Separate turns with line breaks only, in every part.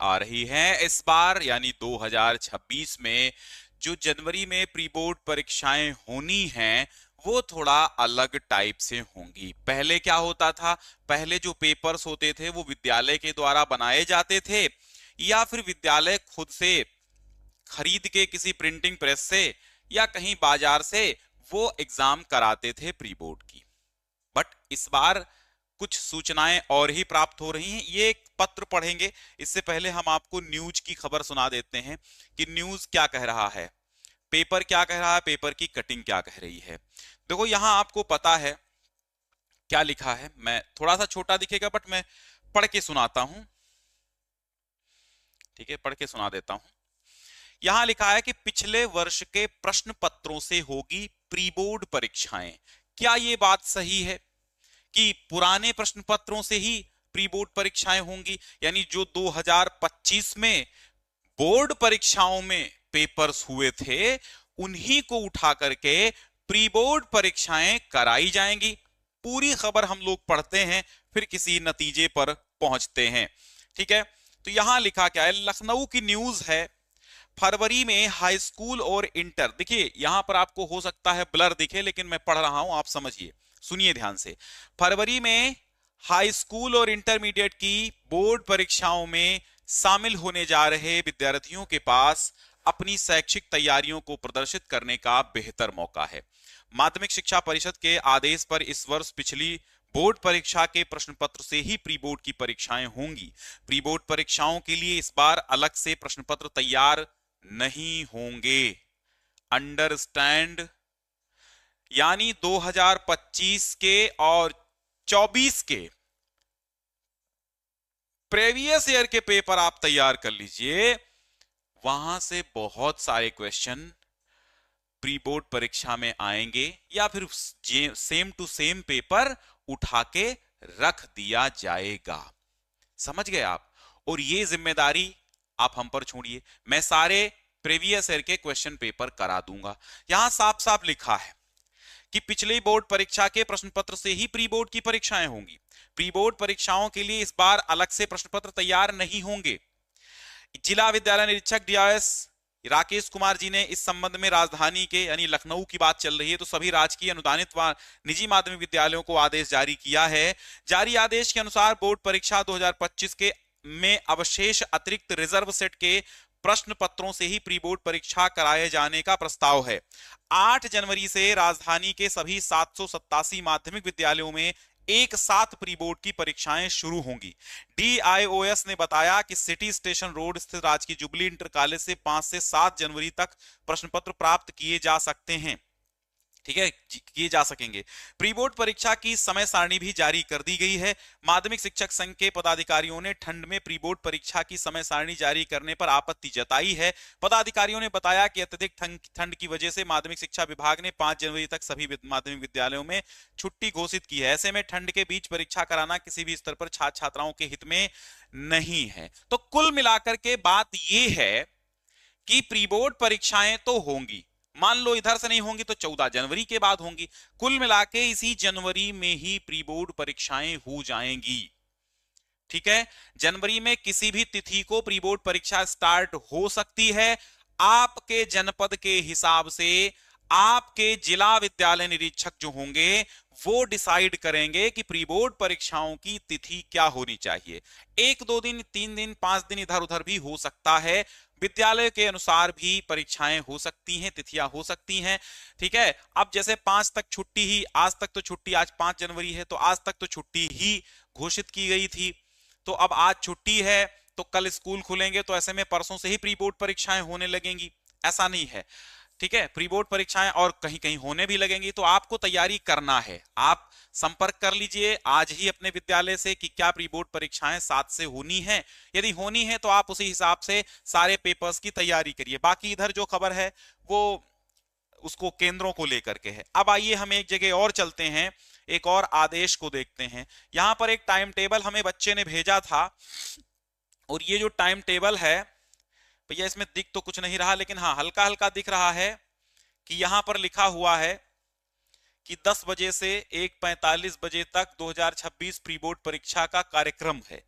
आ रही हैं। इस बार यानी 2026 में जो जनवरी में प्री बोर्ड परीक्षाएं होनी हैं वो थोड़ा अलग टाइप से होंगी। पहले क्या होता था, पहले जो पेपर्स होते थे वो विद्यालय के द्वारा बनाए जाते थे या फिर विद्यालय खुद से खरीद के किसी प्रिंटिंग प्रेस से या कहीं बाजार से वो एग्जाम कराते थे प्री बोर्ड की। बट इस बार कुछ सूचनाएं और ही प्राप्त हो रही हैं। ये एक पत्र पढ़ेंगे, इससे पहले हम आपको न्यूज की खबर सुना देते हैं कि न्यूज क्या कह रहा है, पेपर क्या कह रहा है, पेपर की कटिंग क्या कह रही है। देखो यहां आपको पता है क्या लिखा है, मैं थोड़ा सा छोटा दिखेगा बट मैं पढ़ के सुनाता हूं। ठीक है, पढ़ के सुना देता हूं। यहां लिखा है कि पिछले वर्ष के प्रश्न पत्रों से होगी प्री बोर्ड परीक्षाएं। क्या ये बात सही है कि पुराने प्रश्न पत्रों से ही प्री बोर्ड परीक्षाएं होंगी, यानी जो 2025 में बोर्ड परीक्षाओं में पेपर्स हुए थे उन्हीं को उठा करके प्री बोर्ड परीक्षाएं कराई जाएंगी? पूरी खबर हम लोग पढ़ते हैं फिर किसी नतीजे पर पहुंचते हैं। ठीक है, तो यहां लिखा क्या है, लखनऊ की न्यूज है। फरवरी में हाई स्कूल और इंटर, देखिए यहां पर आपको हो सकता है ब्लर दिखे लेकिन मैं पढ़ रहा हूं, आप समझिए, सुनिए ध्यान से। फरवरी में हाई स्कूल और इंटरमीडिएट की बोर्ड परीक्षाओं में शामिल होने जा रहे विद्यार्थियों के पास अपनी शैक्षिक तैयारियों को प्रदर्शित करने का बेहतर मौका है। माध्यमिक शिक्षा परिषद के आदेश पर इस वर्ष पिछली बोर्ड परीक्षा के प्रश्न पत्र से ही प्री बोर्ड की परीक्षाएं होंगी। प्री बोर्ड परीक्षाओं के लिए इस बार अलग से प्रश्न पत्र तैयार नहीं होंगे। अंडरस्टैंड? यानी 2025 के और 24 के प्रीवियस ईयर के पेपर आप तैयार कर लीजिए, वहां से बहुत सारे क्वेश्चन प्री बोर्ड परीक्षा में आएंगे या फिर सेम टू सेम पेपर उठा के रख दिया जाएगा। समझ गए आप? और ये जिम्मेदारी आप हम पर छोड़िए, मैं सारे प्रीवियस ईयर के क्वेश्चन पेपर करा दूंगा। यहां साफ साफ लिखा है कि पिछले बोर्ड परीक्षा के प्रश्न पत्र से ही प्री बोर्ड की परीक्षाएं होंगी। प्री बोर्ड परीक्षाओं के लिए इस बार अलग से प्रश्न पत्र तैयार नहीं होंगे। जिला विद्यालय निरीक्षक डीआईएस राकेश कुमार जी ने इस संबंध में राजधानी के यानी लखनऊ की बात चल रही है तो सभी राजकीय अनुदानित व निजी माध्यमिक विद्यालयों को आदेश जारी किया है। जारी आदेश के अनुसार बोर्ड परीक्षा 2025 के में अवशेष अतिरिक्त रिजर्व सेट के प्रश्न पत्रों से ही प्री बोर्ड परीक्षा कराए जाने का प्रस्ताव है। 8 जनवरी से राजधानी के सभी 787 माध्यमिक विद्यालयों में एक साथ प्री बोर्ड की परीक्षाएं शुरू होंगी। डीआईओएस ने बताया कि सिटी स्टेशन रोड स्थित राजकीय जुबली इंटर कॉलेज से 5 से 7 जनवरी तक प्रश्न पत्र प्राप्त किए जा सकते हैं। ठीक है, किए जा सकेंगे। प्री बोर्ड परीक्षा की समय सारणी भी जारी कर दी गई है। माध्यमिक शिक्षक संघ के पदाधिकारियों ने ठंड में प्री बोर्ड परीक्षा की समय सारणी जारी करने पर आपत्ति जताई है। पदाधिकारियों ने बताया कि अत्यधिक ठंड की वजह से माध्यमिक शिक्षा विभाग ने 5 जनवरी तक सभी माध्यमिक विद्यालयों में छुट्टी घोषित की है। ऐसे में ठंड के बीच परीक्षा कराना किसी भी स्तर पर छात्र छात्राओं के हित में नहीं है। तो कुल मिलाकर के बात यह है कि प्री बोर्ड परीक्षाएं तो होंगी, मान लो इधर से नहीं होंगी तो 14 जनवरी के बाद होंगी। कुल मिला के इसी जनवरी में ही प्री बोर्ड परीक्षाएं हो जाएंगी। ठीक है, जनवरी में किसी भी तिथि को प्री बोर्ड परीक्षा स्टार्ट हो सकती है। आपके जनपद के हिसाब से आपके जिला विद्यालय निरीक्षक जो होंगे वो डिसाइड करेंगे कि प्री बोर्ड परीक्षाओं की तिथि क्या होनी चाहिए। 1-2 दिन, 3 दिन, 5 दिन इधर उधर भी हो सकता है। विद्यालय के अनुसार भी परीक्षाएं हो सकती हैं, तिथियां हो सकती हैं। ठीक है, अब जैसे 5 तक छुट्टी ही, आज तक तो छुट्टी, आज 5 जनवरी है तो आज तक तो छुट्टी ही घोषित की गई थी, तो अब आज छुट्टी है तो कल स्कूल खुलेंगे तो ऐसे में परसों से ही प्री बोर्ड परीक्षाएं होने लगेंगी, ऐसा नहीं है। ठीक है, प्री बोर्ड परीक्षाएं और कहीं कहीं होने भी लगेंगी, तो आपको तैयारी करना है। आप संपर्क कर लीजिए आज ही अपने विद्यालय से कि क्या प्री बोर्ड परीक्षाएं 7 से होनी है। यदि होनी है तो आप उसी हिसाब से सारे पेपर्स की तैयारी करिए। बाकी इधर जो खबर है वो उसको केंद्रों को लेकर के है। अब आइए हम एक जगह और चलते हैं, एक और आदेश को देखते हैं। यहां पर एक टाइम टेबल हमें बच्चे ने भेजा था और ये जो टाइम टेबल है भैया, इसमें दिख तो कुछ नहीं रहा लेकिन हाँ हल्का हल्का दिख रहा है कि यहां पर लिखा हुआ है कि 10 बजे से 1:45 बजे तक 2026 प्री बोर्ड परीक्षा का कार्यक्रम है।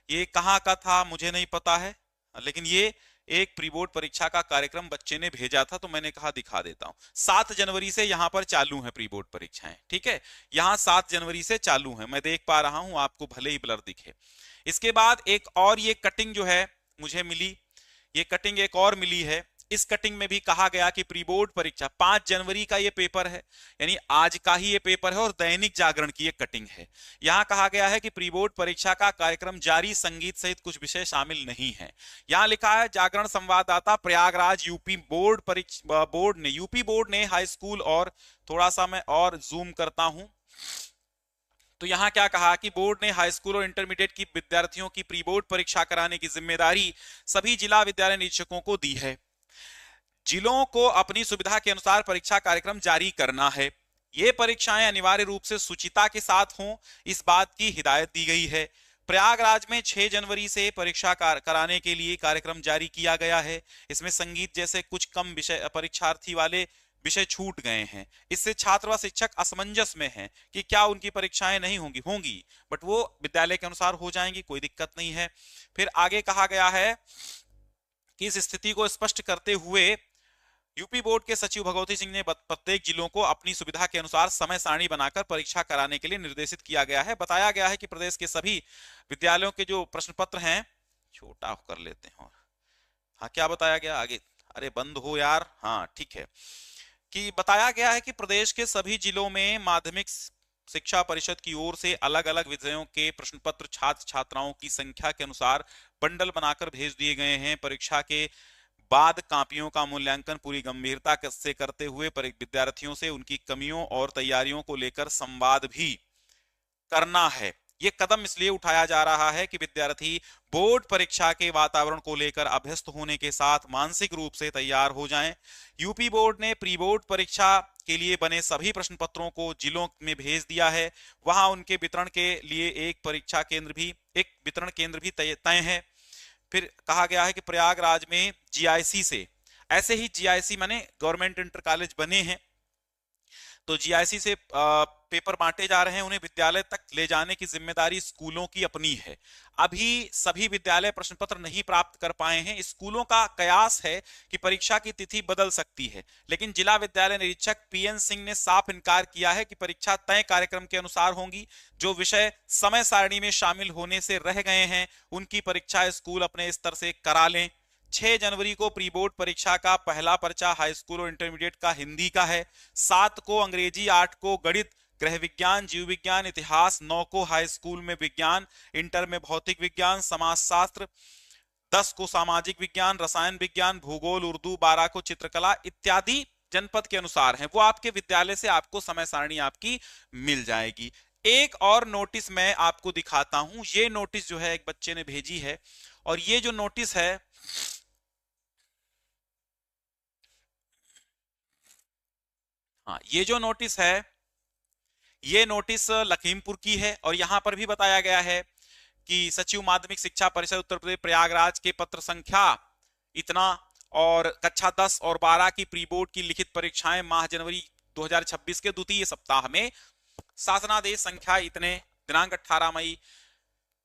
ये कहां का था मुझे नहीं पता है, लेकिन ये एक प्री बोर्ड परीक्षा का कार्यक्रम बच्चे ने भेजा था तो मैंने कहा दिखा देता हूं। 7 जनवरी से यहां पर चालू है प्री बोर्ड परीक्षाएं, ठीक है, यहां 7 जनवरी से चालू है, मैं देख पा रहा हूं, आपको भले ही ब्लर दिखे। इसके बाद एक और ये कटिंग जो है मुझे मिली, ये कटिंग एक और मिली है। इस कटिंग में भी कहा गया कि प्री बोर्ड परीक्षा 5 जनवरी का ये पेपर है, यानी आज का ही ये पेपर है और दैनिक जागरण की ये कटिंग है। यहां कहा गया है कि प्री बोर्ड परीक्षा का कार्यक्रम जारी, संगीत सहित कुछ विषय शामिल नहीं है। यहां लिखा है जागरण संवाददाता प्रयागराज यूपी बोर्ड ने हाई स्कूल, और थोड़ा सा मैं और जूम करता हूं तो यहां क्या कहा कि बोर्ड ने हाई स्कूल और इंटरमीडिएट की विद्यार्थियों की प्री बोर्ड परीक्षा कराने की जिम्मेदारी सभी जिला विद्यालय निरीक्षकों को दी है। जिलों को अपनी सुविधा के अनुसार परीक्षा कार्यक्रम जारी करना है। ये परीक्षाएं अनिवार्य रूप से शुचिता के साथ हों, इस बात की हिदायत दी गई है। प्रयागराज में 6 जनवरी से परीक्षा कराने के लिए कार्यक्रम जारी किया गया है। इसमें संगीत जैसे कुछ कम विषय परीक्षार्थी वाले विषय छूट गए हैं। इससे छात्र व शिक्षक असमंजस में हैं कि क्या उनकी परीक्षाएं नहीं होंगी, बट वो विद्यालय के अनुसार हो जाएंगी, कोई दिक्कत नहीं है। फिर आगे कहा गया है कि इस स्थिति को स्पष्ट करते हुए यूपी बोर्ड के सचिव भगवती सिंह ने प्रत्येक जिलों को अपनी सुविधा के अनुसार समय सारणी बनाकर परीक्षा कराने के लिए निर्देशित किया गया है। बताया गया है कि प्रदेश के सभी विद्यालयों के जो प्रश्न पत्र हैं, छोटा कर लेते हैं, हाँ क्या बताया गया आगे, अरे बंद हो यार, हाँ ठीक है, कि बताया गया है कि प्रदेश के सभी जिलों में माध्यमिक शिक्षा परिषद की ओर से अलग अलग विषयों के प्रश्न पत्र छात्र छात्राओं की संख्या के अनुसार बंडल बनाकर भेज दिए गए हैं। परीक्षा के बाद कापियों का मूल्यांकन पूरी गंभीरता से करते हुए विद्यार्थियों से उनकी कमियों और तैयारियों को लेकर संवाद भी करना है। ये कदम इसलिए उठाया जा रहा है कि विद्यार्थी बोर्ड परीक्षा के वातावरण को लेकर अभ्यस्त होने के साथ मानसिक रूप से तैयार हो जाएं। यूपी बोर्ड ने प्री बोर्ड परीक्षा के लिए बने सभी प्रश्न पत्रों को जिलों में भेज दिया है। वहां उनके वितरण के लिए एक वितरण केंद्र भी तय है। फिर कहा गया है कि प्रयागराज में जीआईसी से, ऐसे ही जीआईसी माने गवर्नमेंट इंटर कॉलेज बने हैं, तो जीआईसी से पेपर बांटे जा रहे हैं, उन्हें विद्यालय तक ले जाने की जिम्मेदारी स्कूलों की अपनी है। अभी सभी विद्यालय प्रश्न पत्र नहीं प्राप्त कर पाए हैं। स्कूलों का कयास है कि परीक्षा की तिथि बदल सकती है, लेकिन जिला विद्यालय निरीक्षक पीएन सिंह ने साफ इनकार किया है कि परीक्षा तय कार्यक्रम के अनुसार होंगी। जो विषय समय सारणी में शामिल होने से रह गए हैं उनकी परीक्षा स्कूल अपने स्तर से करा लें। 6 जनवरी को प्री बोर्ड परीक्षा का पहला पर्चा हाई स्कूल और इंटरमीडिएट का हिंदी का है। 7 को अंग्रेजी, 8 को गणित, गृह विज्ञान, जीव विज्ञान, इतिहास, 9 को हाई स्कूल में विज्ञान, इंटर में भौतिक विज्ञान, समाजशास्त्र, 10 को सामाजिक विज्ञान, रसायन विज्ञान, भूगोल, उर्दू, 12 को चित्रकला इत्यादि जनपद के अनुसार है। वो आपके विद्यालय से आपको समय सारणी आपकी मिल जाएगी। एक और नोटिस मैं आपको दिखाता हूं। ये नोटिस जो है एक बच्चे ने भेजी है, और ये जो नोटिस है हाँ, ये जो नोटिस है ये नोटिस लखीमपुर की है, और यहां पर भी बताया गया है कि सचिव माध्यमिक शिक्षा परिषद उत्तर प्रदेश प्रयागराज के पत्र संख्या इतना, और कक्षा 10 और 12 की प्री बोर्ड की लिखित परीक्षाएं माह जनवरी 2026 के द्वितीय सप्ताह में शासनादेश संख्या इतने दिनांक 18 मई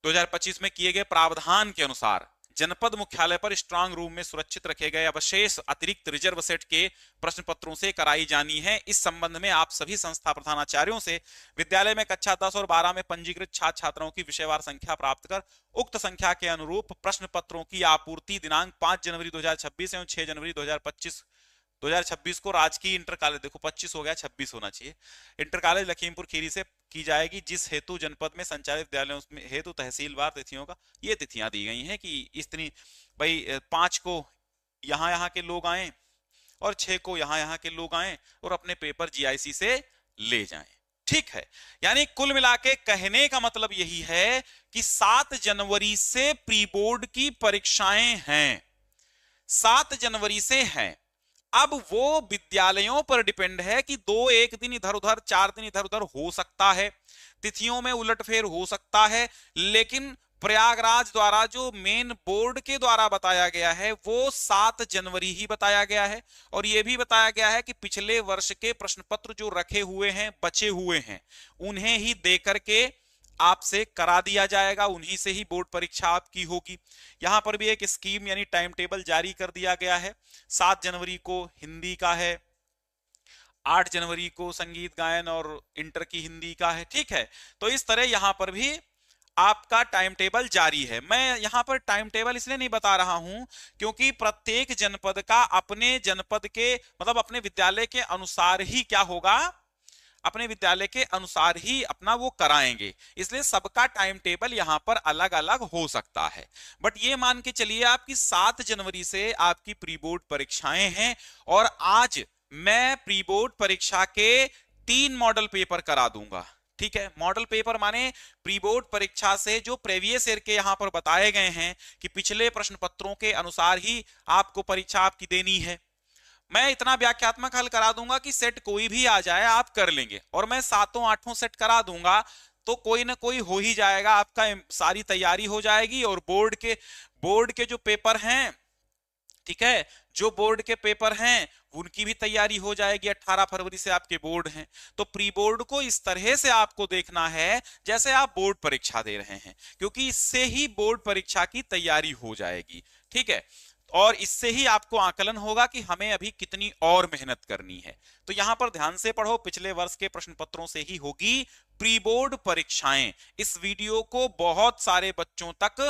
2025 में किए गए प्रावधान के अनुसार जनपद मुख्यालय पर स्ट्रांग रूम में सुरक्षित रखे गए अवशेष अतिरिक्त रिजर्व सेट के प्रश्न पत्रों से कराई जानी है। इस संबंध में आप सभी संस्था प्रधानाचार्यों से विद्यालय में कक्षा 10 और 12 में पंजीकृत छात्र छात्राओं की विषयवार संख्या प्राप्त कर उक्त संख्या के अनुरूप प्रश्न पत्रों की आपूर्ति दिनांक 5 जनवरी 2026 एवं 6 जनवरी 2026 को राजकीय इंटर कॉलेज, देखो 25 हो गया, 26 होना चाहिए, इंटर कॉलेज लखीमपुर खीरी से की जाएगी, जिस हेतु जनपद में संचालित विद्यालयों में हेतु तहसीलवार तिथियों का ये तिथियां दी गई हैं कि इतनी भाई 5 को यहाँ के लोग आए और 6 को यहाँ के लोग आए और अपने पेपर जीआईसी से ले जाएं। ठीक है, यानी कुल मिला के कहने का मतलब यही है कि 7 जनवरी से प्री बोर्ड की परीक्षाएं हैं, 7 जनवरी से हैं। अब वो विद्यालयों पर डिपेंड है कि 1 दिन इधर उधर, 4 दिन इधर उधर हो सकता है, तिथियों में उलटफेर हो सकता है, लेकिन प्रयागराज द्वारा जो मेन बोर्ड के द्वारा बताया गया है वो 7 जनवरी ही बताया गया है। और यह भी बताया गया है कि पिछले वर्ष के प्रश्न पत्र जो रखे हुए हैं, बचे हुए हैं, उन्हें ही देकर के आपसे करा दिया जाएगा, उन्हीं से ही बोर्ड परीक्षा आपकी होगी। यहां पर भी एक स्कीम यानी टाइम टेबल जारी कर दिया गया है। 7 जनवरी को हिंदी का है, 8 जनवरी को संगीत गायन और इंटर की हिंदी का है, ठीक है। तो इस तरह यहां पर भी आपका टाइम टेबल जारी है। मैं यहां पर टाइम टेबल इसलिए नहीं बता रहा हूं क्योंकि प्रत्येक जनपद का अपने जनपद के मतलब अपने विद्यालय के अनुसार ही क्या होगा, अपने विद्यालय के अनुसार ही अपना वो कराएंगे, इसलिए सबका टाइम टेबल यहां पर अलग अलग हो सकता है। बट ये मान के चलिए आपकी 7 जनवरी से आपकी प्री बोर्ड परीक्षाएं हैं और आज मैं प्री बोर्ड परीक्षा के 3 मॉडल पेपर करा दूंगा, ठीक है। मॉडल पेपर माने प्री बोर्ड परीक्षा से जो प्रीवियस ईयर के यहां पर बताए गए हैं कि पिछले प्रश्न पत्रों के अनुसार ही आपको परीक्षा आपकी देनी है। मैं इतना व्याख्यात्मक हल करा दूंगा कि सेट कोई भी आ जाए आप कर लेंगे, और मैं 7-8 सेट करा दूंगा तो कोई ना कोई हो ही जाएगा, आपका सारी तैयारी हो जाएगी। और बोर्ड के जो पेपर हैं, ठीक है, जो बोर्ड के पेपर हैं उनकी भी तैयारी हो जाएगी। 18 फरवरी से आपके बोर्ड हैं, तो प्री बोर्ड को इस तरह से आपको देखना है जैसे आप बोर्ड परीक्षा दे रहे हैं, क्योंकि इससे ही बोर्ड परीक्षा की तैयारी हो जाएगी, ठीक है। और इससे ही आपको आकलन होगा कि हमें अभी कितनी और मेहनत करनी है। तो यहां पर ध्यान से पढ़ो, पिछले वर्ष के प्रश्न पत्रों से ही होगी प्री बोर्ड परीक्षाएं। इस वीडियो को बहुत सारे बच्चों तक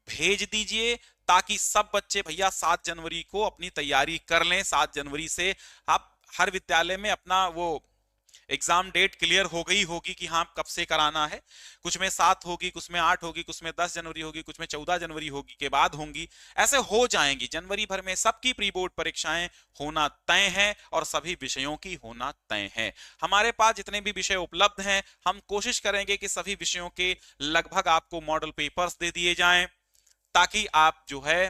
भेज दीजिए ताकि सब बच्चे भैया 7 जनवरी को अपनी तैयारी कर लें। 7 जनवरी से आप हर विद्यालय में अपना वो एग्जाम डेट क्लियर हो गई होगी कि हाँ कब से कराना है। कुछ में 7 होगी, कुछ में 8 होगी, कुछ में 10 जनवरी होगी, कुछ में 14 जनवरी होगी के बाद होंगी, ऐसे हो जाएंगी। जनवरी भर में सबकी प्री बोर्ड परीक्षाएं होना तय है और सभी विषयों की होना तय है। हमारे पास जितने भी विषय उपलब्ध हैं हम कोशिश करेंगे कि सभी विषयों के लगभग आपको मॉडल पेपर्स दे दिए जाएं, ताकि आप जो है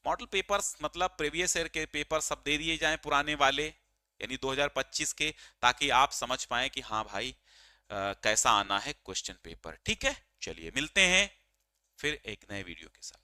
मॉडल पेपर्स मतलब प्रीवियस ईयर के पेपर सब दे दिए जाएं पुराने वाले, यानी 2025 के, ताकि आप समझ पाएं कि हाँ भाई कैसा आना है क्वेश्चन पेपर, ठीक है। चलिए मिलते हैं फिर एक नए वीडियो के साथ।